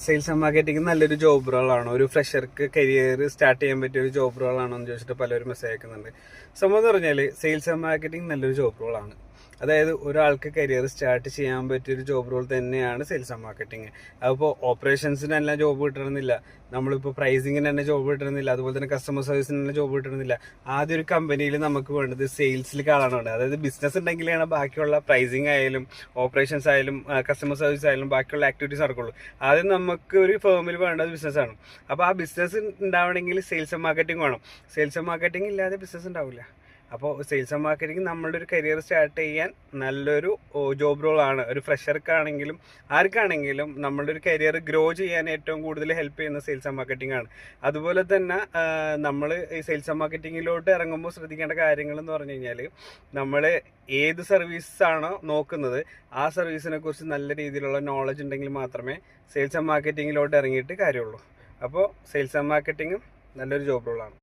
Sales and marketing നല്ലൊരു job റോളാണോ, ഒരു ഫ്രഷർക്ക് career start ചെയ്യാൻ പറ്റിയ ഒരു ജോബ് റോളാണോ എന്ന് ചോദിച്ചിട്ട് പലരും മെസ്സേജ് അയക്കുന്നുണ്ട്. സംഭവം എന്ന് പറഞ്ഞാൽ സെയിൽസ് ആൻഡ് മാർക്കറ്റിംഗ് നല്ലൊരു ജോബ് റോളാണ്. അതായത് ഒരാൾക്ക് കരിയർ സ്റ്റാർട്ട് ചെയ്യാൻ പറ്റിയൊരു ജോബ് റോൾ തന്നെയാണ് സെയിൽസ് ആൻഡ് മാർക്കറ്റിംഗ്. അതിപ്പോൾ ഓപ്പറേഷൻസിന് തന്നെ ജോബ് കിട്ടണമെന്നില്ല, നമ്മളിപ്പോൾ പ്രൈസിങ്ങിന് തന്നെ ജോബ് കിട്ടണമെന്നില്ല, അതുപോലെ തന്നെ കസ്റ്റമർ സർവീസിന് തന്നെ ജോബ് കിട്ടണമെന്നില്ല. ആദ്യം ഒരു കമ്പനിയിൽ നമുക്ക് വേണ്ടത് സെയിൽസിലേക്ക് ആളാണ് വേണ്ടത്. അതായത് ബിസിനസ് ഉണ്ടെങ്കിലാണ് ബാക്കിയുള്ള പ്രൈസിങ് ആയാലും ഓപ്പറേഷൻസ് ആയാലും കസ്റ്റമർ സർവീസ് ആയാലും ബാക്കിയുള്ള ആക്ടിവിറ്റീസ് നടക്കുള്ളൂ. ആദ്യം നമുക്ക് ഒരു ഫേമിൽ വേണ്ടത് ബിസിനസ്സാണ്. അപ്പോൾ ആ ബിസിനസ് ഉണ്ടാവണമെങ്കിൽ സെയിൽസ് ആൻഡ് മാർക്കറ്റിംഗ് വേണം. സെയിൽസ് ആൻഡ് മാർക്കറ്റിംഗ് ഇല്ലാതെ ബിസിനസ് ഉണ്ടാവില്ല. അപ്പോൾ സെയിൽസ് ആൻഡ് മാർക്കറ്റിംഗ് നമ്മളുടെ ഒരു കരിയർ സ്റ്റാർട്ട് ചെയ്യാൻ നല്ലൊരു ജോബ് റോളാണ്. ഒരു ഫ്രഷർക്കാണെങ്കിലും ആർക്കാണെങ്കിലും നമ്മളുടെ ഒരു കരിയർ ഗ്രോ ചെയ്യാൻ ഏറ്റവും കൂടുതൽ ഹെൽപ്പ് ചെയ്യുന്ന സെയിൽസ് ആൻഡ് മാർക്കറ്റിംഗ് ആണ്. അതുപോലെ തന്നെ നമ്മൾ ഈ സെയിൽസ് ആൻഡ് മാർക്കറ്റിങ്ങിലോട്ട് ഇറങ്ങുമ്പോൾ ശ്രദ്ധിക്കേണ്ട കാര്യങ്ങൾ എന്ന് പറഞ്ഞു കഴിഞ്ഞാൽ, നമ്മൾ ഏത് സർവീസാണോ നോക്കുന്നത് ആ സർവീസിനെ കുറിച്ച് നല്ല രീതിയിലുള്ള നോളജ് ഉണ്ടെങ്കിൽ മാത്രമേ സെയിൽസ് ആൻഡ് മാർക്കറ്റിങ്ങിലോട്ട് ഇറങ്ങിയിട്ട് കാര്യമുള്ളൂ. അപ്പോൾ സെയിൽസ് ആൻഡ് മാർക്കറ്റിംഗും നല്ലൊരു ജോബ് റോളാണ്.